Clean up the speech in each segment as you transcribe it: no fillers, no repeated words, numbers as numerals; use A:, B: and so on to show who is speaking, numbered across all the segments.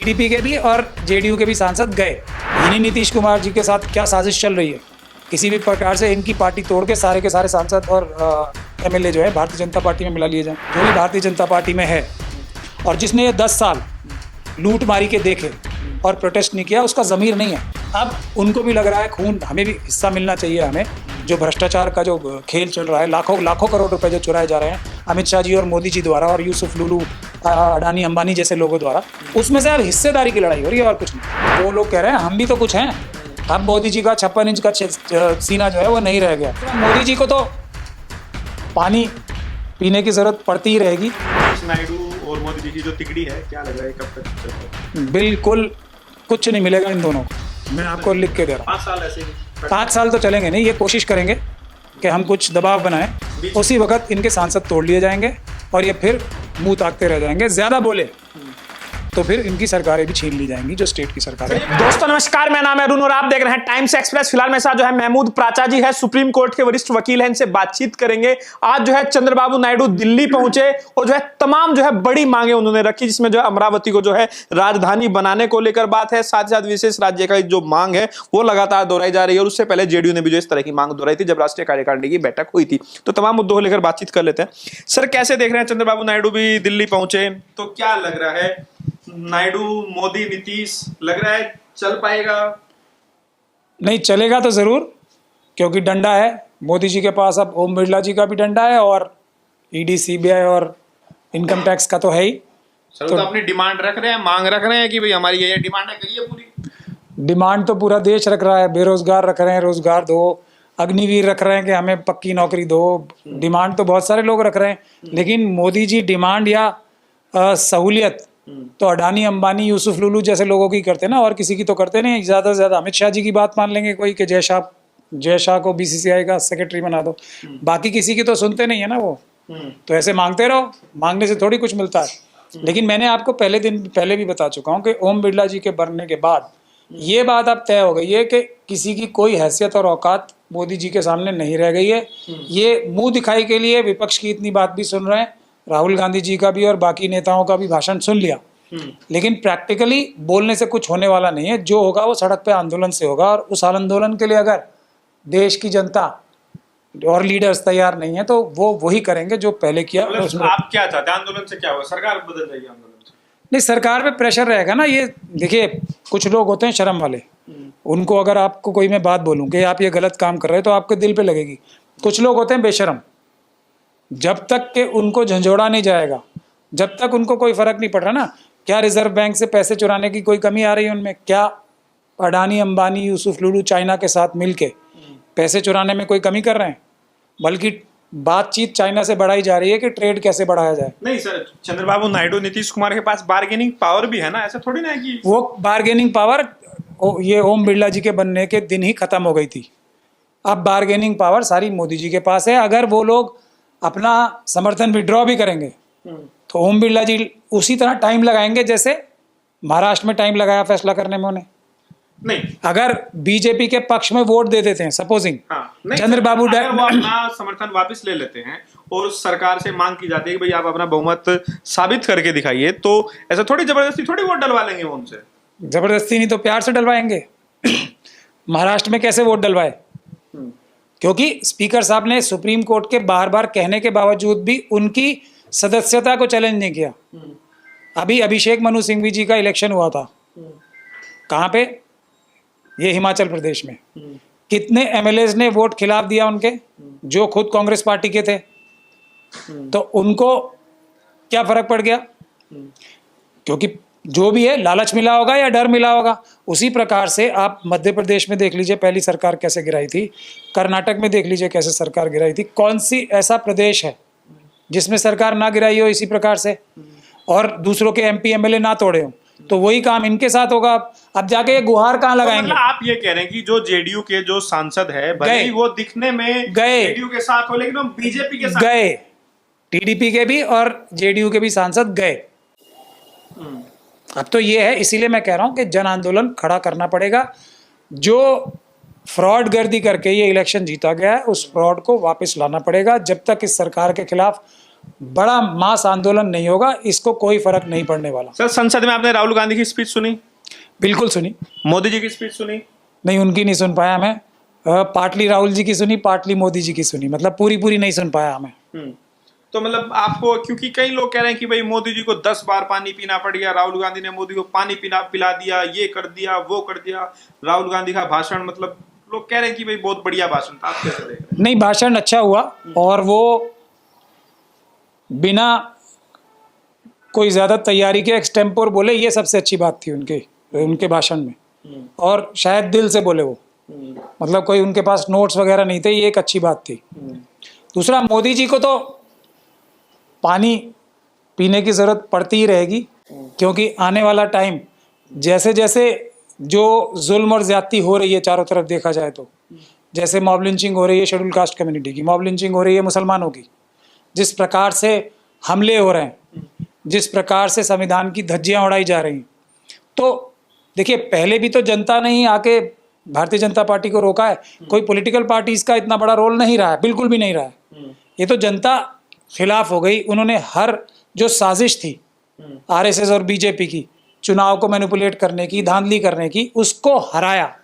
A: TDP के भी और जेडीयू के भी सांसद गए। इन्हीं नीतीश कुमार जी के साथ क्या साजिश चल रही है, किसी भी प्रकार से इनकी पार्टी तोड़ के सारे सांसद और एमएलए जो है भारतीय जनता पार्टी में मिला लिए जाए। जो भी भारतीय जनता पार्टी में है और जिसने ये 10 साल लूट मारी के देखे और प्रोटेस्ट नहीं किया, उसका ज़मीर नहीं है। अब उनको भी लग रहा है खून, हमें भी हिस्सा मिलना चाहिए। हमें जो भ्रष्टाचार का जो खेल चल रहा है, लाखों करोड़ रुपए जो चुराए जा रहे हैं अमित शाह जी और मोदी जी द्वारा और यूसुफ लुलू, अडानी अंबानी जैसे लोगों द्वारा, उसमें से अब हिस्सेदारी की लड़ाई हो रही है और कुछ नहीं। वो लोग कह रहे हैं हम भी तो कुछ हैं। अब मोदी जी का 56 इंच का सीना जो है वो नहीं रह गया। मोदी जी को तो पानी पीने की जरूरत पड़ती ही रहेगी।
B: नायडू और मोदी जी की जो तिकड़ी है, क्या लग रहा है कब तक चलेगा?
A: बिल्कुल कुछ नहीं मिलेगा इन दोनों को, मैं आपको लिख के दे रहा हूँ।
B: 5 साल ऐसे ही
A: 5 साल तो चलेंगे नहीं। ये कोशिश करेंगे कि हम कुछ दबाव बनाएं, उसी वक्त इनके सांसद तोड़ लिए जाएंगे और ये फिर मुंह ताकते रह जाएंगे। ज़्यादा बोले तो फिर इनकी सरकारें भी छीन ली जाएंगी, जो स्टेट की सरकार है।
C: दोस्तों नमस्कार, मेरा नाम है अरुण और आप देख रहे हैं टाइम्स एक्सप्रेस। फिलहाल मेरे साथ जो है महमूद प्राचा जी है, सुप्रीम कोर्ट के वरिष्ठ वकील हैं, इनसे बातचीत करेंगे। आज जो है चंद्रबाबू नायडू दिल्ली पहुंचे और जो है तमाम जो है बड़ी मांगे उन्होंने रखी, जिसमें जो है अमरावती को जो है राजधानी बनाने को लेकर बात है, साथ ही साथ विशेष राज्य का जो मांग है वो लगातार दोहराई जा रही है। और उससे पहले जेडीयू ने भी जो इस तरह की मांग दोहराई थी जब राष्ट्रीय कार्यकारिणी की बैठक हुई थी। तो तमाम मुद्दों को लेकर बातचीत कर लेते हैं। सर, कैसे देख रहे हैं, चंद्रबाबू नायडू भी दिल्ली पहुंचे, तो क्या लग रहा है, नायडू मोदी नीतीश लग रहा है चल पाएगा?
A: नहीं चलेगा तो जरूर, क्योंकि डंडा है मोदी जी के पास। अब ओम बिरला जी का भी डंडा है और ईडी सीबीआई और इनकम टैक्स का तो है ही।
B: सर तो अपनी डिमांड रख रहे हैं, मांग रख रहे हैं कि भाई हमारी ये डिमांड है, करिए पूरी।
A: डिमांड तो पूरा देश रख रहा है। बेरोजगार रख रहे हैं रोजगार दो, अग्निवीर रख रहे हैं कि हमें पक्की नौकरी दो। डिमांड तो बहुत सारे लोग रख रहे हैं, लेकिन मोदी जी डिमांड या सहूलियत तो अडानी अंबानी यूसुफ लुलू जैसे लोगों की करते हैं ना, और किसी की तो करते नहीं। ज़्यादा से ज़्यादा अमित शाह जी की बात मान लेंगे कोई कि जय शाह को बीसीसीआई का सेक्रेटरी बना दो, बाकी किसी की तो सुनते नहीं है ना वो। तो ऐसे मांगते रहो, मांगने से थोड़ी कुछ मिलता है। लेकिन मैंने आपको पहले भी बता चुका हूँ कि ओम बिरला जी के बनने के बाद ये बात अब तय हो गई है कि किसी की कोई हैसियत और औकात मोदी जी के सामने नहीं रह गई है। ये मुंह दिखाई के लिए विपक्ष की इतनी बात भी सुन रहे हैं, राहुल गांधी जी का भी और बाकी नेताओं का भी भाषण सुन लिया, लेकिन प्रैक्टिकली बोलने से कुछ होने वाला नहीं है। जो होगा वो सड़क पे आंदोलन से होगा, और उस आंदोलन के लिए अगर देश की जनता और लीडर्स तैयार नहीं है तो वो वही करेंगे जो पहले किया।
B: आप क्या चाहते हैं, आंदोलन से क्या होगा? सरकार बदल जाएगी आंदोलन से?
A: नहीं, सरकार पे प्रेशर रहेगा ना। ये देखिए, कुछ लोग होते हैं शर्म वाले, उनको अगर आपको कोई मैं बात बोलूं कि आप ये गलत काम कर रहे हो तो आपके दिल पे लगेगी। कुछ लोग होते हैं बेशरम, जब तक कि उनको झंझोड़ा नहीं जाएगा, जब तक उनको कोई फर्क नहीं पड़ रहा ना। क्या रिजर्व बैंक से पैसे चुराने की कोई कमी आ रही है उनमें? क्या अडानी अंबानी यूसुफ लुलू चाइना के साथ मिलके पैसे चुराने में कोई कमी कर रहे हैं? बल्कि बातचीत चाइना से बढ़ाई जा रही है कि ट्रेड कैसे बढ़ाया जाए।
B: नहीं सर, चंद्रबाबू नायडू नीतीश कुमार के पास बार्गेनिंग पावर भी है ना, ऐसा थोड़ी ना है कि
A: वो बार्गेनिंग पावर ये ओम बिरला जी के बनने के दिन ही खत्म हो गई थी। अब बार्गेनिंग पावर सारी मोदी जी के पास है। अगर वो लोग अपना समर्थन विड्रॉ भी करेंगे तो ओम बिरला जी उसी तरह टाइम लगाएंगे जैसे महाराष्ट्र में टाइम लगाया फैसला करने में उन्हें।
B: नहीं,
A: अगर बीजेपी के पक्ष में वोट दे देते हैं, सपोजिंग चंद्रबाबू
B: वो अपना समर्थन वापस ले लेते हैं और सरकार से मांग की जाती है कि भाई आप अपना बहुमत साबित करके दिखाइए, तो ऐसा थोड़ी जबरदस्ती थोड़ी वोट डलवा लेंगे वो उनसे।
A: जबरदस्ती नहीं तो प्यार से डलवाएंगे। महाराष्ट्र में कैसे वोट डलवाए? क्योंकि स्पीकर साहब ने सुप्रीम कोर्ट के बार बार कहने के बावजूद भी उनकी सदस्यता को चैलेंज नहीं किया। अभी अभिषेक मनु सिंघवी जी का इलेक्शन हुआ था, कहाँ पे? ये हिमाचल प्रदेश में। कितने एमएलएज ने वोट खिलाफ दिया उनके, जो खुद कांग्रेस पार्टी के थे? तो उनको क्या फर्क पड़ गया? क्योंकि जो भी है लालच मिला होगा या डर मिला होगा। उसी प्रकार से आप मध्य प्रदेश में देख लीजिए पहली सरकार कैसे गिराई थी, कर्नाटक में देख लीजिए कैसे सरकार गिराई थी। कौन सी ऐसा प्रदेश है जिसमें सरकार ना गिराई हो इसी प्रकार से, और दूसरों के एमपी एमएलए ना तोड़े हो? तो वही काम इनके साथ होगा। अब जाके ये गुहार कहाँ लगाएंगे?
B: मतलब आप ये कह रहे हैं कि जो जेडीयू के जो सांसद है, भले ही वो दिखने में
A: गए
B: जेडीयू के साथ हो, लेकिन वो बीजेपी के साथ
A: गए। टीडीपी के भी और जेडीयू के भी सांसद गए। अब तो ये है, इसीलिए मैं कह रहा हूं कि जन आंदोलन खड़ा करना पड़ेगा। जो फ्रॉड गर्दी करके ये इलेक्शन जीता गया है, उस फ्रॉड को वापस लाना पड़ेगा। जब तक इस सरकार के खिलाफ बड़ा मास आंदोलन नहीं होगा, इसको कोई फर्क नहीं पड़ने वाला।
B: सर संसद में आपने राहुल गांधी की स्पीच सुनी?
A: बिल्कुल सुनी।
B: मोदी जी की स्पीच सुनी?
A: नहीं, उनकी नहीं सुन पाया मैं। पार्टली राहुल जी की सुनी, पार्टली मोदी जी की सुनी, मतलब पूरी नहीं सुन पाया मैं।
B: तो मतलब आपको, क्योंकि कई लोग कह रहे हैं कि भाई मोदी जी को 10 बार पानी पीना पड़ गया, राहुल गांधी ने मोदी को पानी पिला दिया, ये कर दिया, वो कर दिया। राहुल गांधी का भाषण, मतलब लोग कह रहे हैं कि भाई बहुत बढ़िया भाषण था, आप कैसे देख रहे हैं?
A: नहीं, भाषण अच्छा हुआ, और वो बिना कोई ज्यादा तैयारी के एक्सटेम्पोर बोले, ये सबसे अच्छी बात थी उनके भाषण में। और शायद दिल से बोले वो, मतलब कोई उनके पास नोट्स वगैरह नहीं थे, ये एक अच्छी बात थी। दूसरा, मोदी जी को तो पानी पीने की ज़रूरत पड़ती ही रहेगी, क्योंकि आने वाला टाइम जैसे जैसे जो जुल्म और ज़्यादती हो रही है चारों तरफ देखा जाए तो, जैसे मॉब लिंचिंग हो रही है शेड्यूल कास्ट कम्युनिटी की, मॉब लिंचिंग हो रही है मुसलमानों की, जिस प्रकार से हमले हो रहे हैं, जिस प्रकार से संविधान की धज्जियाँ उड़ाई जा रही हैं, तो देखिए पहले भी तो जनता ने ही आके भारतीय जनता पार्टी को रोका है। कोई पॉलिटिकल पार्टी इसका इतना बड़ा रोल नहीं रहा है, बिल्कुल भी नहीं रहा है। ये तो जनता खिलाफ हो गई। उन्होंने हर जो साजिश थी आरएसएस और बीजेपी की, चुनाव को मैनिपुलेट करने की, धांधली करने की, उसको हराया।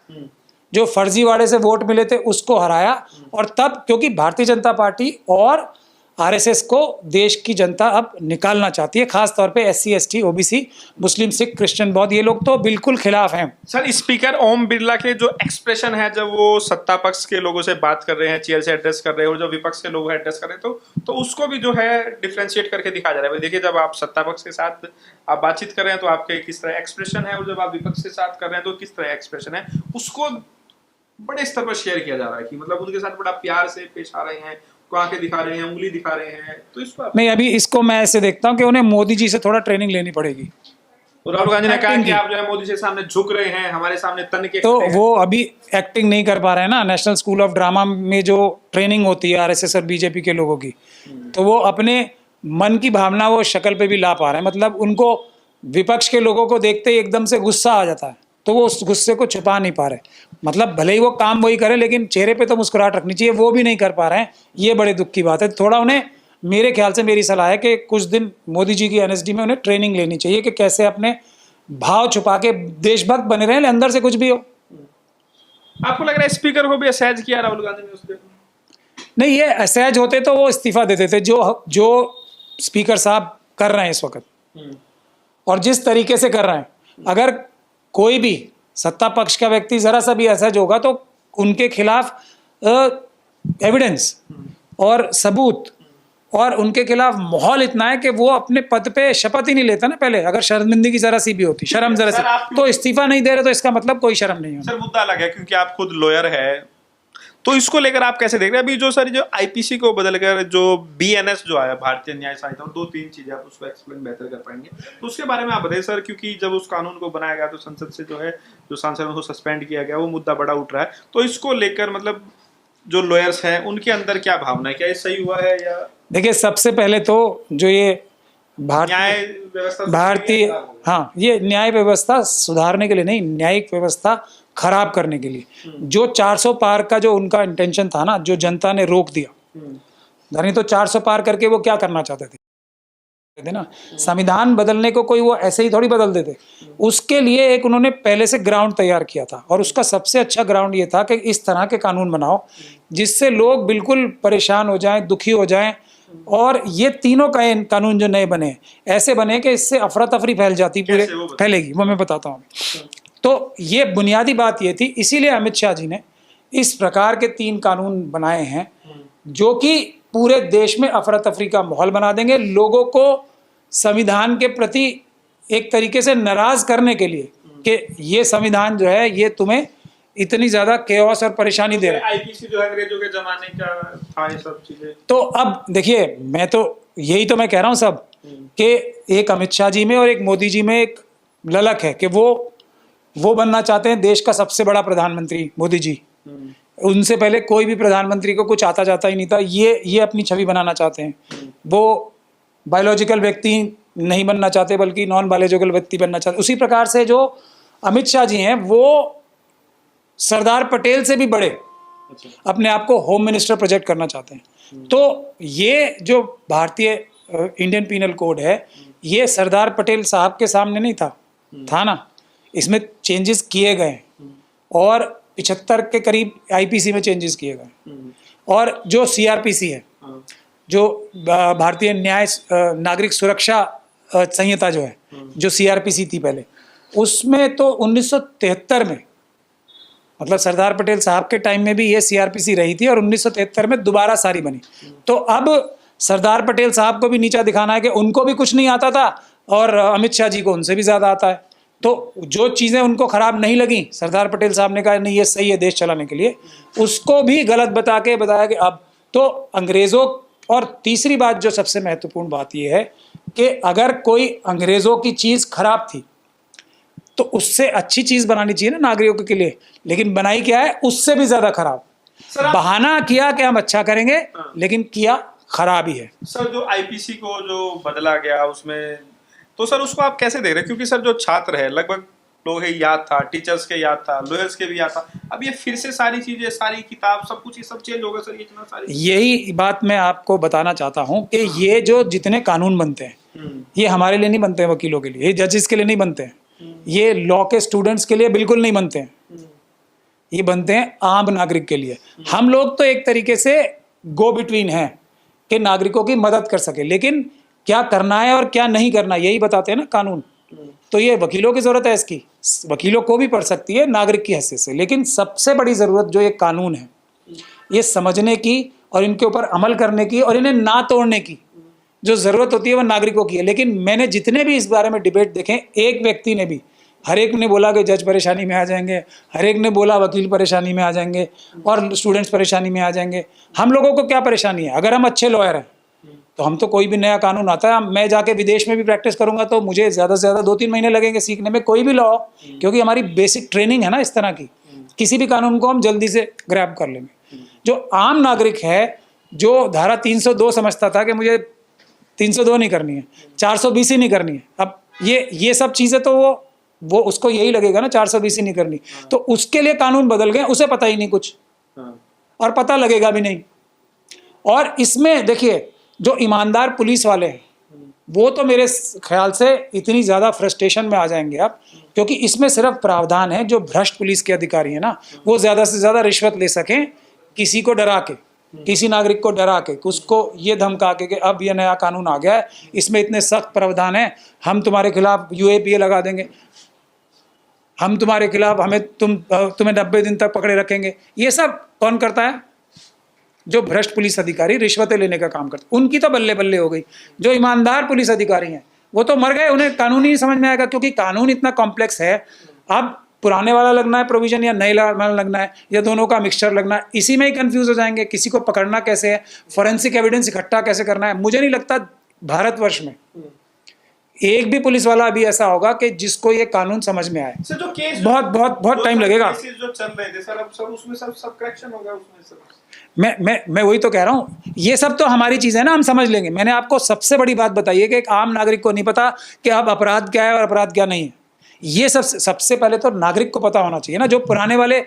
A: जो फर्जीवाड़े से वोट मिले थे उसको हराया। और तब क्योंकि भारतीय जनता पार्टी और आरएसएस को देश की जनता अब निकालना चाहती है, खास तौर पे एससी, एसटी, ओबीसी, मुस्लिम, सिख, क्रिश्चियन, बौद्ध, ये लोग तो बिल्कुल खिलाफ हैं।
B: सर स्पीकर ओम बिरला के जो एक्सप्रेशन है जब वो सत्ता पक्ष के लोगों से बात कर रहे हैं, चेयर से एड्रेस कर रहे हैं, और जो विपक्ष के लोग एड्रेस कर रहे हैं, तो उसको भी जो है डिफ्रेंशिएट करके दिखाया जा रहा है। देखिए, जब आप सत्ता पक्ष के साथ आप बातचीत कर रहे हैं तो आपके किस तरह एक्सप्रेशन है, और जब आप विपक्ष के साथ कर रहे हैं तो किस तरह एक्सप्रेशन है, उसको बड़े स्तर पर शेयर किया जा रहा है कि मतलब उनके साथ बड़ा प्यार से पेश आ रहे हैं, आंखें दिखा रहे हैं, उंगली दिखा रहे हैं। तो इस पर
A: नहीं, अभी इसको मैं ऐसे देखता हूँ कि उन्हें मोदी जी से थोड़ा ट्रेनिंग लेनी पड़ेगी।
B: तो राहुल गांधी ने कहा कि आप जो है मोदी के सामने झुक रहे हैं, हमारे सामने तन के,
A: तो वो अभी एक्टिंग नहीं कर पा रहे हैं ना। नेशनल स्कूल ऑफ ड्रामा में जो ट्रेनिंग होती है आरएसएस और बीजेपी के लोगों की, तो वो अपने मन की भावना वो शक्ल पे भी ला पा रहे हैं। मतलब उनको विपक्ष के लोगों को देखते ही एकदम से गुस्सा आ जाता है, तो वो उस गुस्से को छुपा नहीं पा रहे। मतलब भले ही वो काम वही करे, लेकिन चेहरे पे तो मुस्कुराहट रखनी चाहिए, वो भी नहीं कर पा रहे हैं। ये बड़े दुख की बात है। थोड़ा उन्हें, मेरे ख्याल से, मेरी सलाह है कि कुछ दिन मोदी जी की एनएसडी में उन्हें ट्रेनिंग लेनी चाहिए कि कैसे अपने भाव छुपा के देशभक्त बने रहे, अंदर से कुछ भी हो।
B: आपको लग रहा है स्पीकर को भी असहज किया राहुल गांधी ने उसके?
A: नहीं, ये असहज होते तो वो इस्तीफा देते थे, जो स्पीकर साहब कर रहे हैं इस वक्त, और जिस तरीके से कर रहे हैं। अगर कोई भी सत्ता पक्ष का व्यक्ति जरा सा भी असहज होगा तो उनके खिलाफ एविडेंस और सबूत और उनके खिलाफ माहौल इतना है कि वो अपने पद पे शपथ ही नहीं लेता ना पहले। अगर शर्मिंदगी जरा सी भी होती, शर्म जरा सी, तो इस्तीफा नहीं दे रहे, तो इसका मतलब कोई शर्म नहीं है।
B: सर मुद्दा अलग है, क्योंकि आप खुद लॉयर है, तो इसको लेकर आप कैसे देख रहे हैं? अभी जो सर जो आईपीसी को बदलकर जो बीएनएस जो आया, भारतीय न्याय संहिता, और 2-3 चीजें आप उसको एक्सप्लेन बेहतर कर पाएंगे, तो उसके बारे में आप बताइए सर। क्योंकि जब उस कानून को बनाया गया तो संसद से जो है जो सांसद को सस्पेंड किया गया, वो मुद्दा बड़ा उठ रहा है। तो इसको लेकर मतलब जो लॉयर्स हैं उनके अंदर क्या भावना है, क्या ये सही हुआ है या?
A: देखिए, सबसे पहले तो जो ये भारतीय हाँ, ये न्याय व्यवस्था सुधारने के लिए नहीं, न्यायिक व्यवस्था खराब करने के लिए, जो 400 पार का जो उनका इंटेंशन था ना, जो जनता ने रोक दिया, नहीं तो 400 पार करके वो क्या करना चाहते थे ना, संविधान बदलने को कोई वो ऐसे ही थोड़ी बदल देते। उसके लिए एक उन्होंने पहले से ग्राउंड तैयार किया था, और उसका सबसे अच्छा ग्राउंड ये था कि इस तरह के कानून बनाओ जिससे लोग बिल्कुल परेशान हो जाएं, दुखी हो जाएं। और ये तीनों कानून जो नए बने ऐसे बने कि इससे अफरा तफरी फैल जाती, पूरे फैलेगी, वो मैं बताता हूँ। तो ये बुनियादी बात ये थी, इसीलिए अमित शाह जी ने इस प्रकार के 3 कानून बनाए हैं जो कि पूरे देश में अफरा तफरी का माहौल बना देंगे, लोगों को संविधान के प्रति एक तरीके से नाराज करने के लिए कि ये संविधान जो है ये तुम्हें इतनी ज्यादा केओस और परेशानी दे रहा है।
B: आईपीसी जो है अंग्रेजों के जमाने का था, ये सब चीजें।
A: तो अब देखिए, मैं तो यही तो मैं कह रहा हूँ सब कि एक अमित शाह जी में और एक मोदी जी में एक ललक है कि वो बनना चाहते हैं देश का सबसे बड़ा प्रधानमंत्री, मोदी जी। उनसे पहले कोई भी प्रधानमंत्री को कुछ आता जाता ही नहीं था, ये अपनी छवि बनाना चाहते हैं। वो बायोलॉजिकल व्यक्ति नहीं बनना चाहते, बल्कि नॉन बायोलॉजिकल व्यक्ति बनना चाहते। उसी प्रकार से जो अमित शाह जी हैं, वो सरदार पटेल से भी बड़े अपने आप को होम मिनिस्टर प्रोजेक्ट करना चाहते हैं। तो ये जो भारतीय इंडियन पीनल कोड है, ये सरदार पटेल साहब के सामने नहीं था ना, इसमें चेंजेस किए गए और 75 के करीब आईपीसी में चेंजेस किए गए। और जो सीआरपीसी है, जो भारतीय न्याय नागरिक सुरक्षा संहिता जो है, जो सीआरपीसी थी पहले, उसमें तो 1973 में, मतलब सरदार पटेल साहब के टाइम में भी ये सीआरपीसी रही थी और 1973 में दोबारा सारी बनी। तो अब सरदार पटेल साहब को भी नीचा दिखाना है कि उनको भी कुछ नहीं आता था और अमित शाह जी को उनसे भी ज़्यादा आता है। तो जो चीज़ें उनको खराब नहीं लगी, सरदार पटेल साहब ने कहा नहीं ये सही है देश चलाने के लिए, उसको भी गलत बताया कि अब तो अंग्रेज़ों। और तीसरी बात जो सबसे महत्वपूर्ण बात ये है कि अगर कोई अंग्रेज़ों की चीज़ खराब थी तो उससे अच्छी चीज़ बनानी चाहिए ना नागरिकों के लिए, लेकिन बनाई क्या है, उससे भी ज़्यादा खराब। बहाना किया कि हम अच्छा करेंगे, लेकिन किया खराब ही है।
B: सर जो आईपीसी को जो बदला गया उसमें, तो सर उसको आप कैसे देख रहे हैं? क्योंकि सर जो छात्र है लगभग लोग है याद था, टीचर्स के याद था, लॉयर्स के भी याद था, अब ये फिर से सारी चीजें, सारी किताब, सब कुछ ये सब चेंज होगा सर, ये इतना सारी।
A: यही बात मैं आपको बताना चाहता हूँ कि ये जो जितने कानून बनते हैं ये हमारे लिए नहीं बनते हैं, वकीलों के लिए, ये जजेस के लिए नहीं बनते हैं, ये लॉ के स्टूडेंट्स के लिए बिल्कुल नहीं बनते हैं, ये बनते हैं आम नागरिक के लिए। हम लोग तो एक तरीके से गो बिटवीन हैं कि नागरिकों की मदद कर सके, लेकिन क्या करना है और क्या नहीं करना यही बताते हैं ना कानून। तो ये वकीलों की ज़रूरत है, इसकी वकीलों को भी पढ़ सकती है नागरिक की हैसियत से, लेकिन सबसे बड़ी ज़रूरत जो ये कानून है ये समझने की और इनके ऊपर अमल करने की और इन्हें ना तोड़ने की जो ज़रूरत होती है वो नागरिकों की है। लेकिन मैंने जितने भी इस बारे में डिबेट देखे, एक व्यक्ति ने भी, हर एक ने बोला कि जज परेशानी में आ जाएंगे, हर एक ने बोला वकील परेशानी में आ जाएंगे और स्टूडेंट्स परेशानी में आ जाएंगे। हम लोगों को क्या परेशानी है? अगर हम अच्छे लॉयर हैं तो हम तो कोई भी नया कानून आता है, मैं जाके विदेश में भी प्रैक्टिस करूंगा तो मुझे ज़्यादा से ज़्यादा 2-3 महीने लगेंगे सीखने में कोई भी लॉ, क्योंकि हमारी बेसिक ट्रेनिंग है ना इस तरह की। किसी भी कानून को हम जल्दी से ग्रैब कर लेंगे। जो आम नागरिक है, जो धारा 302 समझता था कि मुझे 302 नहीं करनी है, 420 ही नहीं करनी है, अब ये सब चीज़ें तो वो उसको यही लगेगा ना 420 ही नहीं करनी, तो उसके लिए कानून बदल गए, उसे पता ही नहीं कुछ और पता लगेगा भी नहीं। और इसमें देखिए जो ईमानदार पुलिस वाले हैं वो तो मेरे ख्याल से इतनी ज़्यादा फ्रस्ट्रेशन में आ जाएंगे अब, क्योंकि इसमें सिर्फ प्रावधान है जो भ्रष्ट पुलिस के अधिकारी हैं ना, वो ज़्यादा से ज़्यादा रिश्वत ले सकें, किसी को डरा के, किसी नागरिक को डरा के, उसको ये धमका के कि अब ये नया कानून आ गया है, इसमें इतने सख्त प्रावधान हैं, हम तुम्हारे खिलाफ UAPA लगा देंगे, हम तुम्हारे खिलाफ तुम्हें 90 दिन तक पकड़े रखेंगे। ये सब कौन करता है? जो भ्रष्ट पुलिस अधिकारी रिश्वतें लेने का काम करते, उनकी तो बल्ले बल्ले हो गई। जो ईमानदार पुलिस अधिकारी हैं वो तो मर गए, उन्हें कानून ही नहीं समझ में आएगा, क्योंकि कानून इतना कॉम्प्लेक्स है। अब पुराने वाला लगना है प्रोविजन या नए वाला लगना है या दोनों का मिक्सचर लगना है, इसी में ही कंफ्यूज हो जाएंगे। किसी को पकड़ना कैसे है, फॉरेंसिक एविडेंस इकट्ठा कैसे करना है। मुझे नहीं लगता भारतवर्ष में एक भी पुलिस वाला अभी ऐसा होगा कि जिसको ये कानून समझ में आए।
B: सर जो केस
A: बहुत टाइम लगेगा।
B: जो चल रहे थे सर, अब सब उसमें सब करेक्शन हो गया उसमें सर।
A: मैं वही तो कह रहा हूँ, ये सब तो हमारी चीज़ है ना, हम समझ लेंगे। मैंने आपको सबसे बड़ी बात बताई है कि एक आम नागरिक को नहीं पता कि अब अपराध क्या है और अपराध क्या नहीं है। ये सबसे पहले तो नागरिक को पता होना चाहिए ना। जो पुराने वाले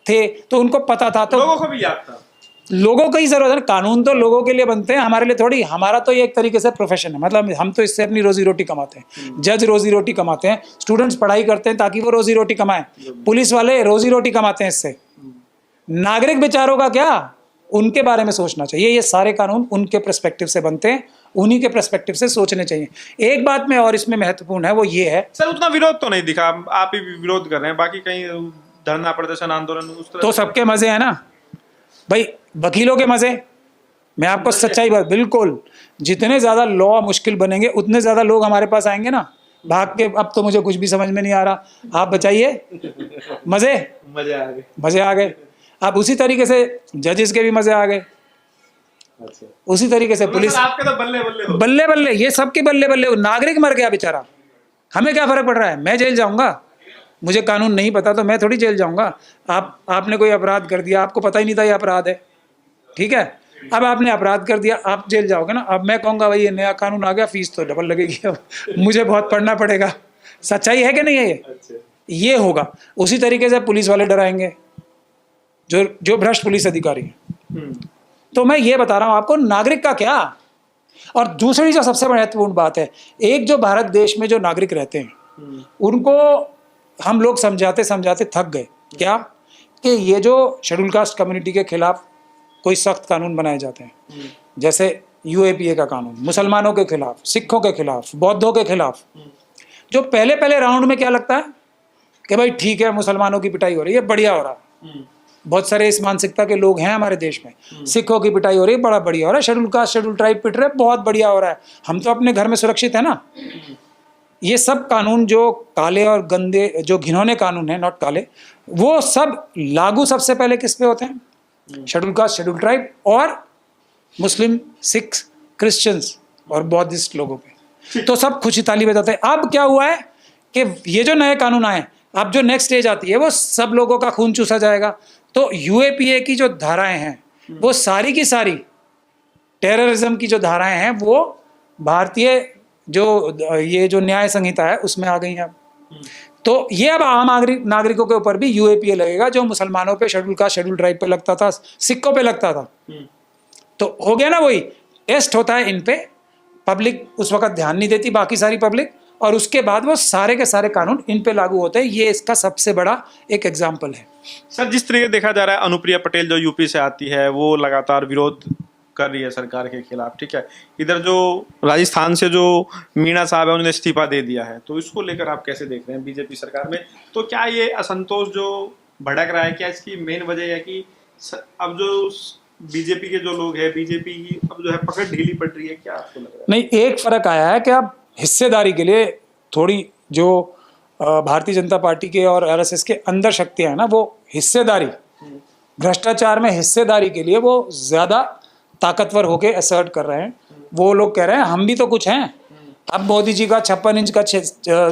A: थे तो उनको पता था, तो
B: लोगों को भी याद था।
A: लोगों को ही जरूरत है। कानून तो लोगों के लिए बनते हैं, हमारे लिए थोड़ी। हमारा तो ये एक तरीके से प्रोफेशन है, मतलब हम तो इससे अपनी रोजी रोटी कमाते हैं। जज रोजी रोटी कमाते हैं, स्टूडेंट्स पढ़ाई करते हैं ताकि वो रोजी रोटी कमाएं, पुलिस वाले रोजी रोटी कमाते हैं इससे। नागरिक बेचारों का क्या, उनके बारे में सोचना चाहिए। ये सारे कानून उनके पर्सपेक्टिव से बनते हैं, उन्हीं के पर्सपेक्टिव से सोचने चाहिए। एक बात में और इसमें महत्वपूर्ण है, वो ये है
B: सर उतना विरोध तो नहीं दिखा, आप ही विरोध कर रहे हैं, बाकी कहीं धरना प्रदर्शन आंदोलन उस तरह
A: तो सबके मजे हैं ना भाई, वकीलों के मजे। मैं आपको सच्चाई बात, बिल्कुल जितने ज़्यादा लॉ मुश्किल बनेंगे उतने ज़्यादा लोग हमारे पास आएंगे ना भाग के। अब तो मुझे कुछ भी समझ में नहीं आ रहा, आप बताइए। मजे आ गए। अब उसी तरीके से जजेस के भी मजे आ गए, उसी तरीके से पुलिस
B: आपके तो
A: बल्ले बल्ले, ये सबके बल्ले बल्ले। नागरिक मर गया बेचारा, हमें क्या फर्क पड़ रहा है? मैं जेल जाऊंगा, मुझे कानून नहीं पता तो मैं थोड़ी जेल जाऊंगा। आपने कोई अपराध कर दिया, आपको पता ही नहीं था ये अपराध है, ठीक है, अब आपने अपराध कर दिया, आप जेल जाओगे ना। अब मैं कहूँगा भाई ये नया कानून आ गया, फीस तो डबल लगेगी, अब मुझे बहुत पढ़ना पड़ेगा। सच्चाई है कि नहीं है? ये होगा। उसी तरीके से पुलिस वाले डराएंगे, जो भ्रष्ट पुलिस अधिकारी हैं। तो मैं ये बता रहा हूँ आपको, नागरिक का क्या, और दूसरी जो सबसे महत्वपूर्ण बात है, एक जो भारत देश में जो नागरिक रहते हैं उनको हम लोग समझाते समझाते थक गए, क्या कि ये जो शेड्यूल कास्ट कम्युनिटी के खिलाफ कोई सख्त कानून बनाए जाते हैं, जैसे यूएपीए का कानून, मुसलमानों के खिलाफ, सिखों के खिलाफ, बौद्धों के खिलाफ, जो पहले पहले राउंड में क्या लगता है कि भाई ठीक है मुसलमानों की पिटाई हो रही है, बढ़िया हो रहा है, बहुत सारे इस मानसिकता के लोग हैं हमारे देश में, सिखों की पिटाई हो रही है, बड़ा बढ़िया हो रहा है, शेड्यूल कास्ट शेड्यूल ट्राइब पिट रहे, बहुत बढ़िया हो रहा है, हम तो अपने घर में सुरक्षित है ना। ये सब कानून जो काले और गंदे, जो घिनौने कानून है, नॉट काले, वो सब लागू सबसे पहले किस पे होते हैं? शेड्यूल कास्ट शेड्यूल ट्राइब और मुस्लिम, सिख, क्रिश्चियंस और बौद्धिस्ट लोगों पे। तो सब खुशी ताली बजाते हैं। अब क्या हुआ है कि ये जो नए कानून आए, अब जो नेक्स्ट स्टेज आती है वो सब लोगों का खून चूसा जाएगा। तो यूएपीए की जो धाराएं हैं वो सारी की सारी टेररिज्म की जो धाराएं हैं वो भारतीय ये जो न्याय संहिता है उसमें आ गई हैं। तो ये अब आम नागरिकों के ऊपर भी यूएपीए लगेगा, जो मुसलमानों पे, शेड्यूल कास्ट शेड्यूल ट्राइब पे लगता था, सिखों पे लगता था। तो हो गया ना, वही टेस्ट होता है इन पे, पब्लिक उस वक्त ध्यान नहीं देती, बाकी सारी पब्लिक, और उसके बाद वो सारे के सारे कानून इन पे लागू होते हैं। ये इसका सबसे बड़ा एक एग्जाम्पल है।
C: सर, जिस तरीके देखा जा रहा है, अनुप्रिया पटेल जो यूपी से आती है वो लगातार विरोध कर रही है सरकार के खिलाफ, ठीक है। इधर जो राजस्थान से जो मीणा साहब है उन्होंने इस्तीफा दे दिया है, तो इसको लेकर आप कैसे देख रहे हैं बीजेपी सरकार में? तो क्या ये असंतोष जो भड़क रहा है, क्या इसकी मेन वजह है कि अब जो बीजेपी के जो लोग हैं, बीजेपी की अब जो है पकड़ ढीली पड़ रही है, क्या आपको लग रहा है?
A: नहीं, एक फर्क आया है कि अब हिस्सेदारी के लिए थोड़ी जो भारतीय जनता पार्टी के और आरएसएस के अंदर शक्तियां हैं ना, वो हिस्सेदारी, भ्रष्टाचार में हिस्सेदारी के लिए वो ज्यादा ताकतवर होके असर्ट कर रहे हैं। वो लोग कह रहे हैं हम भी तो कुछ हैं। अब मोदी जी का 56 इंच का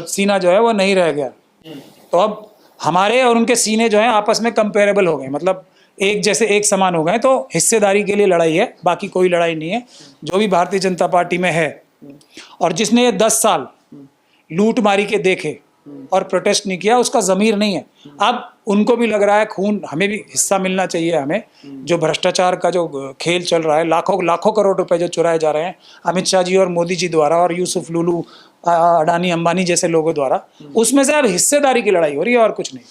A: सीना जो है वो नहीं रह गया, तो अब हमारे और उनके सीने जो हैं आपस में कंपेरेबल हो गए, मतलब एक जैसे एक समान हो गए। तो हिस्सेदारी के लिए लड़ाई है, बाकी कोई लड़ाई नहीं है। जो भी भारतीय जनता पार्टी में है और जिसने ये 10 साल लूट मारी के देखे और प्रोटेस्ट नहीं किया, उसका ज़मीर नहीं है। अब उनको भी लग रहा है खून, हमें भी हिस्सा मिलना चाहिए। हमें जो भ्रष्टाचार का जो खेल चल रहा है, लाखों लाखों करोड़ रुपए जो चुराए जा रहे हैं अमित शाह जी और मोदी जी द्वारा और यूसुफ लुलू, अडानी अंबानी जैसे लोगों द्वारा, उसमें से अब हिस्सेदारी की लड़ाई हो रही है और कुछ नहीं।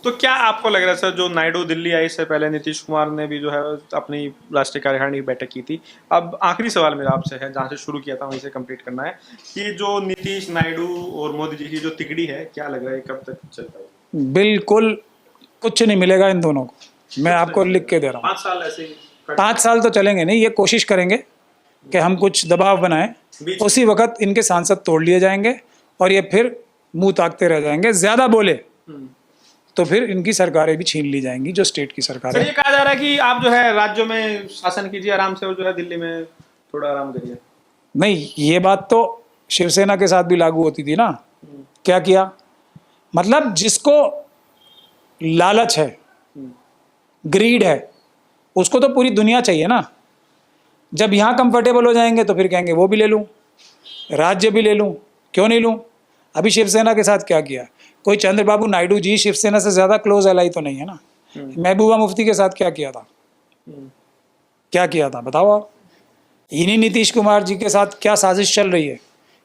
C: तो क्या आपको लग रहा है सर, जो नायडू दिल्ली आई इससे पहले नीतीश कुमार ने भी जो है अपनी राष्ट्रीय कार्यकारिणी की बैठक की थी, अब आखिरी सवाल मेरा आपसे है, जहाँ से शुरू किया था वहीं से कंप्लीट करना है, कि जो नीतीश, नायडू और मोदी जी की जो तिकड़ी है, क्या लग रहा है कब तक चल पाएगी?
A: बिल्कुल कुछ नहीं मिलेगा इन दोनों को, मैं आपको लिख के दे रहा हूँ।
C: 5 साल ऐसे ही
A: 5 साल तो चलेंगे नहीं, ये कोशिश करेंगे कि हम कुछ दबाव बनाएं, उसी वक्त इनके सांसद तोड़ लिए जाएंगे और ये फिर मुंह ताकते रह जाएंगे। ज़्यादा बोले तो फिर इनकी सरकारें भी छीन ली जाएंगी, जो स्टेट की सरकार है।
C: ये कहा जा रहा है कि आप जो है राज्यों में शासन कीजिए आराम से, और जो है दिल्ली में थोड़ा आराम करिए।
A: नहीं, ये बात तो शिवसेना के साथ भी लागू होती थी ना। क्या किया, मतलब जिसको लालच है, ग्रीड है, उसको तो पूरी दुनिया चाहिए ना। जब यहाँ कंफर्टेबल हो जाएंगे तो फिर कहेंगे वो भी ले लूँ, राज्य भी ले लूँ, क्यों नहीं लूँ। अभी शिवसेना के साथ क्या किया, कोई चंद्रबाबू नायडू जी शिवसेना से ज़्यादा क्लोज एलाई तो नहीं है ना। महबूबा मुफ्ती के साथ क्या किया था, क्या किया था बताओ आप। इन्हीं नीतीश कुमार जी के साथ क्या साजिश चल रही है,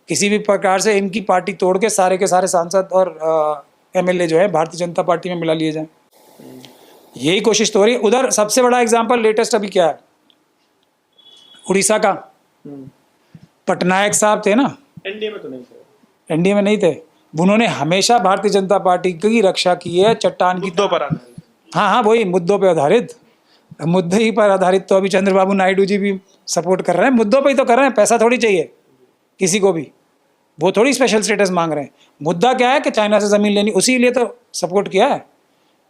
A: किसी भी प्रकार से इनकी पार्टी तोड़ के सारे के सारे सांसद और एमएलए जो है भारतीय जनता पार्टी में मिला लिए जाएं, यही कोशिश तो हो रही है। उधर सबसे बड़ा एग्जाम्पल लेटेस्ट अभी क्या है, उड़ीसा का पटनायक साहब थे ना,
C: एनडीए में तो नहीं थे,
A: एनडीए में नहीं थे, उन्होंने हमेशा भारतीय जनता पार्टी की रक्षा की है, चट्टान की
C: मुद्दों पर।
A: हाँ हाँ, वही मुद्दों पे आधारित, मुद्दे ही पर आधारित। तो अभी चंद्रबाबू नायडू जी भी सपोर्ट कर रहे हैं, मुद्दों पे ही तो कर रहे हैं। पैसा थोड़ी चाहिए किसी को भी, वो थोड़ी स्पेशल स्टेटस मांग रहे हैं। मुद्दा क्या है कि चाइना से ज़मीन लेनी, उसी लिए तो सपोर्ट किया है।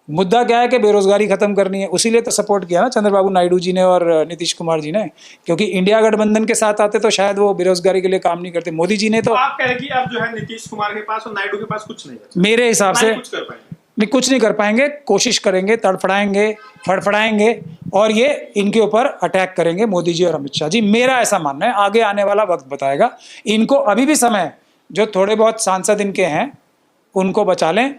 A: मुद्दा क्या है कि बेरोजगारी खत्म करनी है, उसी लिए तो सपोर्ट किया ना चंद्रबाबू नायडू जी ने और नीतीश कुमार जी ने। क्योंकि इंडिया गठबंधन के साथ आते तो शायद वो बेरोजगारी के लिए काम नहीं करते। मोदी जी ने तो
C: आप कह रहे हैं कि अब जो है नीतीश कुमार के पास और नायडू के पास कुछ नहीं है,
A: मेरे हिसाब से
C: कुछ कर पाएंगे
A: नहीं, कुछ नहीं कर पाएंगे। कोशिश करेंगे, तड़फड़ाएंगे, फड़फड़ाएंगे और ये इनके ऊपर अटैक करेंगे मोदी जी और अमित शाह जी। मेरा ऐसा मानना है, आगे आने वाला वक्त बताएगा। इनको अभी भी समय है, जो थोड़े बहुत सांसद इनके हैं उनको बचा लें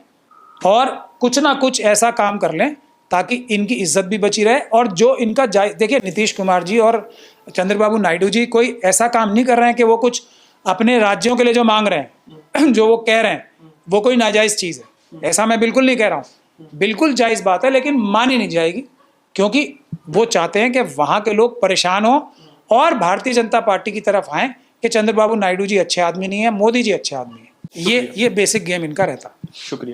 A: और कुछ ना कुछ ऐसा काम कर लें ताकि इनकी इज्जत भी बची रहे। और जो इनका देखिए, नीतीश कुमार जी और चंद्रबाबू नायडू जी कोई ऐसा काम नहीं कर रहे हैं कि वो कुछ अपने राज्यों के लिए जो मांग रहे हैं जो वो कह रहे हैं वो कोई नाजायज चीज़ है, ऐसा मैं बिल्कुल नहीं कह रहा हूँ। बिल्कुल जायज़ बात है, लेकिन मानी नहीं जाएगी, क्योंकि वो चाहते हैं कि वहाँ के लोग परेशान हों और भारतीय जनता पार्टी की तरफ आएँ कि चंद्रबाबू नायडू जी अच्छे आदमी नहीं है, मोदी जी अच्छे आदमी है। ये बेसिक गेम इनका रहता।
C: शुक्रिया।